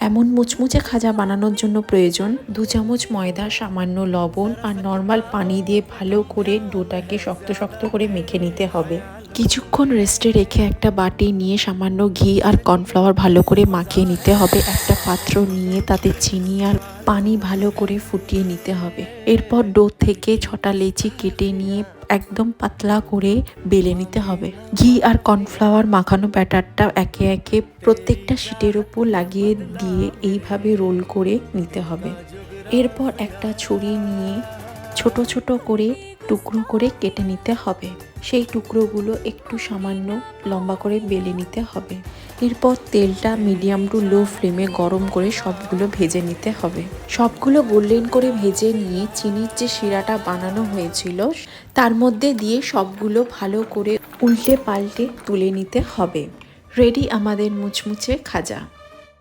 এমন মুচমুচে খাজা বানানোর জন্য প্রয়োজন 2 চামচ ময়দা, সামান্য লবণ আর নর্মাল পানি দিয়ে ভালো করে ডোটাকে শক্ত শক্ত করে মেখে নিতে হবে। কিছুক্ষণ রেস্টে রেখে একটা বাটি নিয়ে সামান্য ঘি আর কর্নফ্লাওয়ার ভালো করে মাখিয়ে নিতে হবে। একটা পাত্র নিয়ে তাতে চিনি আর পানি ভালো করে ফুটিয়ে নিতে হবে। এরপর ডো থেকে 6টা লেচি কেটে নিয়ে একদম পাতলা করে বেলে নিতে হবে। ঘি আর কর্নফ্লাওয়ার মাখানো ব্যাটারটা একে একে প্রত্যেকটা শিটের উপর লাগিয়ে দিয়ে এইভাবে রোল করে নিতে হবে। এরপর একটা ছুরি নিয়ে ছোট ছোট করে টুকরো করে কেটে নিতে হবে। সেই টুকরোগুলো একটু সামান্য লম্বা করে বেলে নিতে হবে। এরপর তেলটা মিডিয়াম টু লো ফ্লেমে গরম করে সবগুলো ভেজে নিতে হবে। সবগুলো গোল্ডেন করে ভেজে নিয়ে চিনির যে শিরাটা বানানো হয়েছিল তার মধ্যে দিয়ে সবগুলো ভালো করে উল্টে পাল্টে তুলে নিতে হবে। রেডি আমাদের মুচমুচে খাজা।